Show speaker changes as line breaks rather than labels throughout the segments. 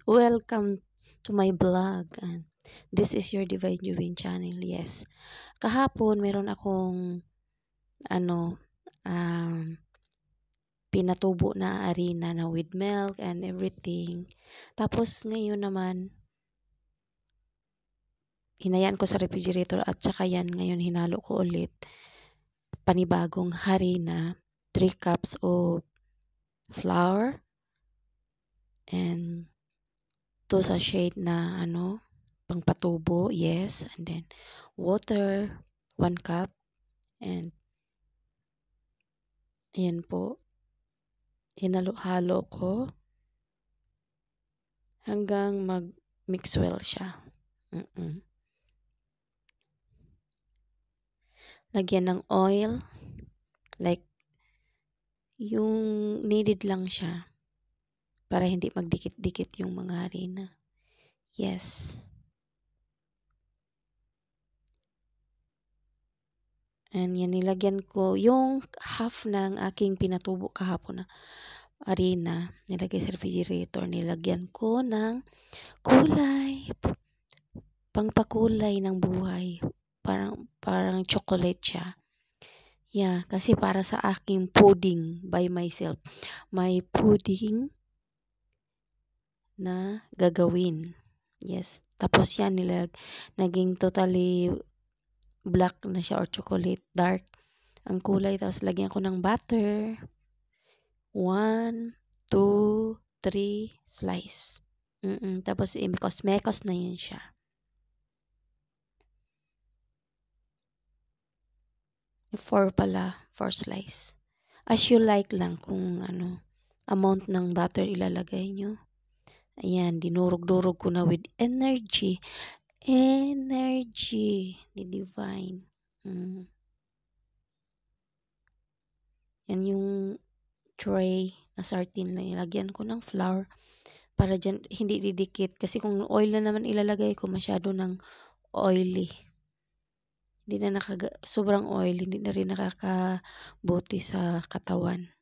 Welcome to my vlog. And this is your Divine Juvin channel. Yes. Kahapon meron akong ano um pinatubo na arena na with milk and everything. Tapos ngayon naman hinayaan ko sa refrigerator at saka yan ngayon hinalo ko ulit panibagong harina, 3 cups of flour and 2 sachet na pangpatubo, yes, and then water 1 cup, and ayan po, hinalo-halo ko hanggang mag-mix well siya. Lagyan ng oil, like yung needed lang siya para hindi magdikit-dikit yung mga harina. Yes. And yan, nilagyan ko yung half ng aking pinatubo kahapon na harina. Nilagay sa refrigerator. Nilagyan ko ng kulay. Pangpakulay ng buhay. Parang chocolate siya. Yeah, kasi para sa aking pudding by myself. May pudding na gagawin. Yes. Tapos yan, naging totally black na siya or chocolate dark ang kulay. Tapos lagyan ko ng butter. 1, 2, 3 slice. Tapos mekos-mekos na yun siya. 4 pala, 4 slice. As you like lang kung amount ng butter ilalagay nyo. Ayan, dinurog-durog ko na with energy. Energy ni Divine. Yan yung tray na sardine na nilagyan ko ng flour para dyan hindi didikit. Kasi kung oil na naman ilalagay ko, masyado ng oily. Hindi na sobrang oil, hindi na rin nakakabuti sa katawan.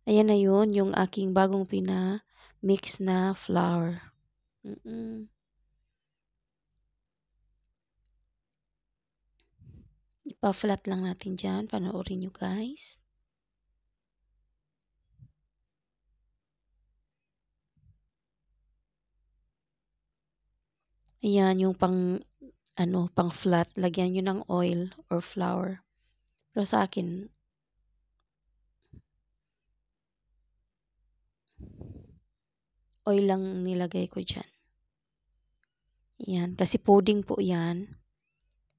Ayan na yun, yung aking bagong mix na flour. Ipa-flat lang natin dyan. Panoorin nyo guys. Ayan, yung pang flat. Lagyan nyo ng oil or flour. Pero sa akin, oil lang nilagay ko dyan. Ayan, kasi pudding po yan.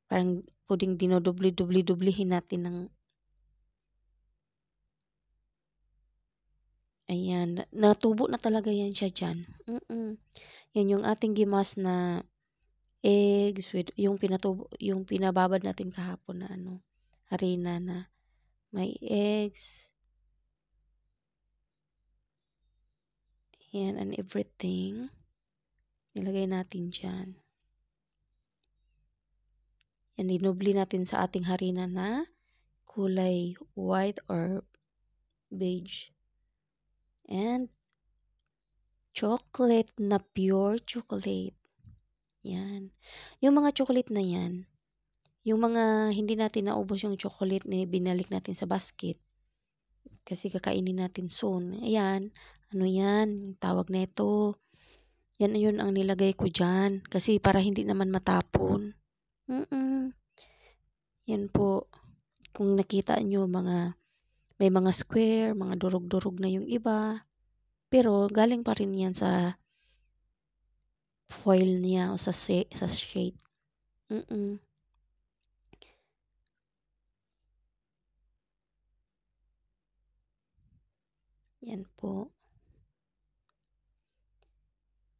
Parang pudding dinodubli-dubli-dublihin natin ng ayan, natubo na talaga yan siya dyan. Yan yung ating gimas na eggs with yung pinababad natin kahapon na harina na may eggs. Ayan, and everything. Nilagay natin dyan. Yan, dinubli natin sa ating harina na kulay white or beige. And chocolate na pure chocolate. Yan. Yung mga chocolate na yan, yung mga hindi natin naubos yung chocolate na binalik natin sa basket. Kasi kakainin natin soon. Ayan. Ano yan? Tawag na ito. Yan yun ang nilagay ko dyan. Kasi para hindi naman matapon. Yan po. Kung nakita nyo, may mga square, mga durog-durog na yung iba. Pero galing pa rin yan sa foil niya o sa shade. Yan po.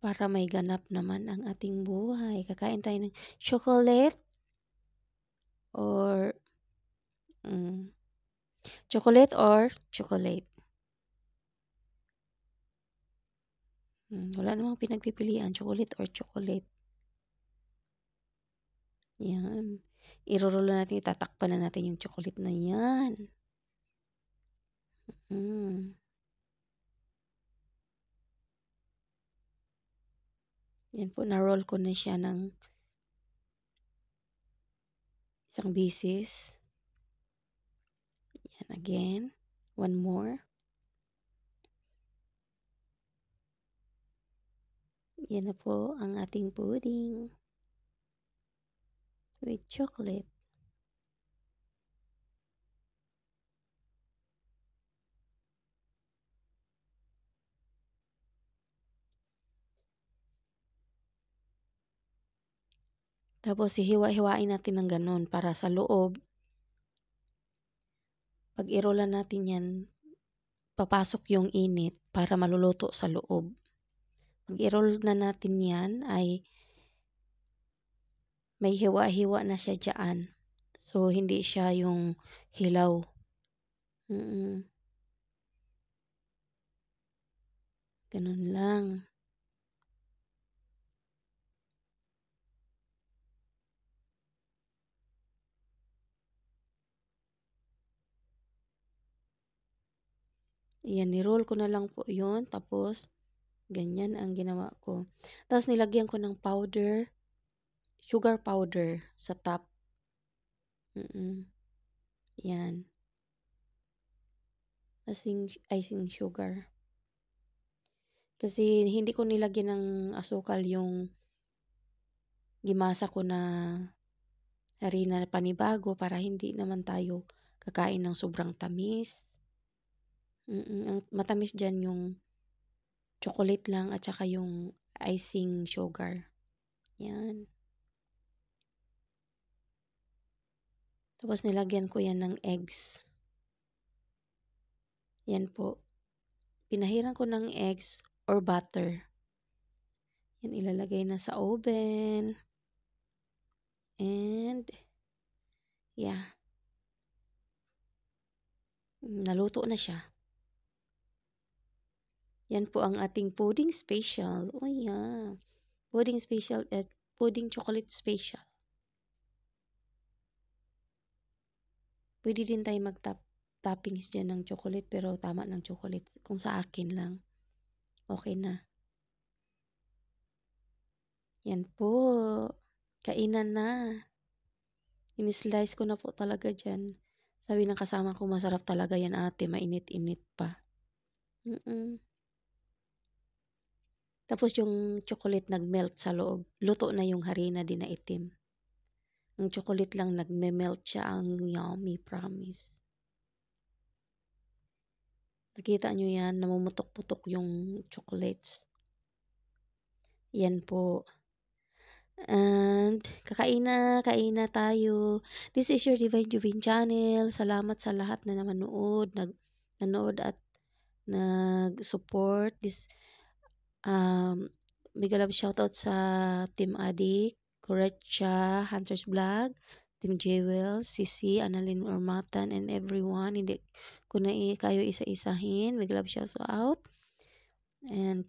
Para may ganap naman ang ating buhay. Kakain tayo ng chocolate or chocolate. Wala namang pinagpipilian, chocolate or chocolate. Yan. Irurolo natin, itatakpan na natin yung chocolate na yan. Yan po, na-roll ko na siya ng isang bisis. Yan again. One more. Yan na po ang ating pudding with chocolate. Tapos hihiwa-hiwain natin ng ganun para sa loob. Pag irolan natin yan, papasok yung init para maluluto sa loob. Pag i-roll na natin yan ay may hiwa-hiwa na siya dyan. So, hindi siya yung hilaw. Ganun lang. Ayan, ni-roll ko na lang po yun. Tapos, ganyan ang ginawa ko. Tapos, nilagyan ko ng powder, sugar powder sa top. Yan. Icing sugar. Kasi, hindi ko nilagyan ng asukal yung gimasa ko na harina na panibago para hindi naman tayo kakain ng sobrang tamis. Ang matamis dyan yung chocolate lang at saka yung icing sugar. Yan. Tapos nilagyan ko yan ng eggs. Yan po. Pinahiran ko ng eggs or butter. Yan ilalagay na sa oven. And yeah. Naluto na siya. Yan po ang ating pudding special. Oh yeah. Pudding special at pudding chocolate special. Pwede din tayo toppings dyan ng chocolate pero tama ng chocolate. Kung sa akin lang. Okay na. Yan po. Kainan na. Ini-slice ko na po talaga dyan. Sabi ng kasama ko, masarap talaga yan ate. Mainit-init pa. Tapos yung chocolate nag-melt sa loob. Luto na yung harina din na itim. Ang chocolate lang nagme-melt siya. Ang yummy, promise. Nakita nyo yan, namumutok-putok yung chocolates. Yan po. And, kain na tayo. This is your Divine Juvin channel. Salamat sa lahat na nanood, nanood at nag-support. Mega love shoutout sa Team Adik, Corecha, Hunter's Vlog, Team Jewel, Sisi, Annalyn Ormatan, and everyone. Hindi ko na kayo isa-isahin. Mega love shoutout. And,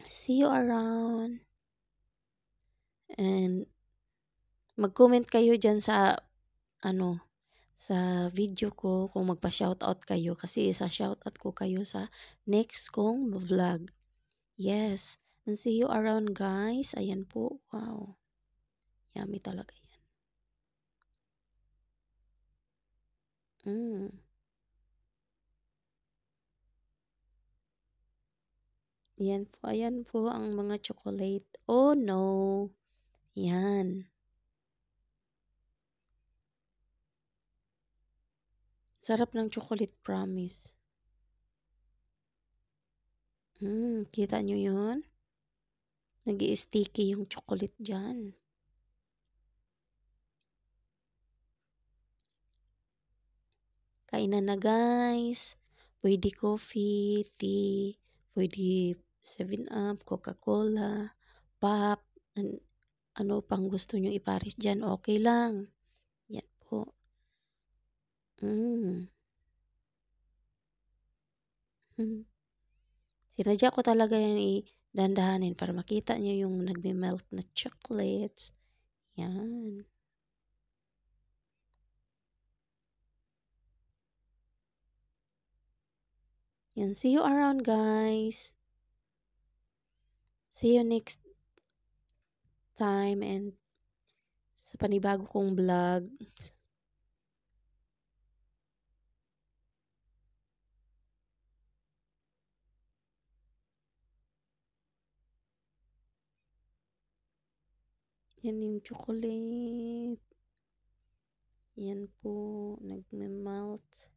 see you around. And, mag-comment kayo dyan sa, sa video ko kung magpa-shoutout kayo. Kasi isa-shoutout ko kayo sa next kong vlog. Yes. And see you around, guys. Ayan po. Wow. Yummy talaga yan. Yan po. Ayan po ang mga chocolate. Oh, no. Yan. Sarap ng chocolate, promise. Kita nyo yun? Nag-i-sticky yung chocolate dyan. Kainan na, guys. Pwede coffee, tea, pwede 7-Up, Coca-Cola, pop, ano pang gusto nyo ipares dyan, okay lang. Yan po. Sinadya ko talaga yan dandahanin para makita nyo yung nagme-melt na chocolates. Yan. Yan. See you around, guys. See you next time and sa panibago kong vlog. Yan yung chocolate. Yan po, nagme-melt.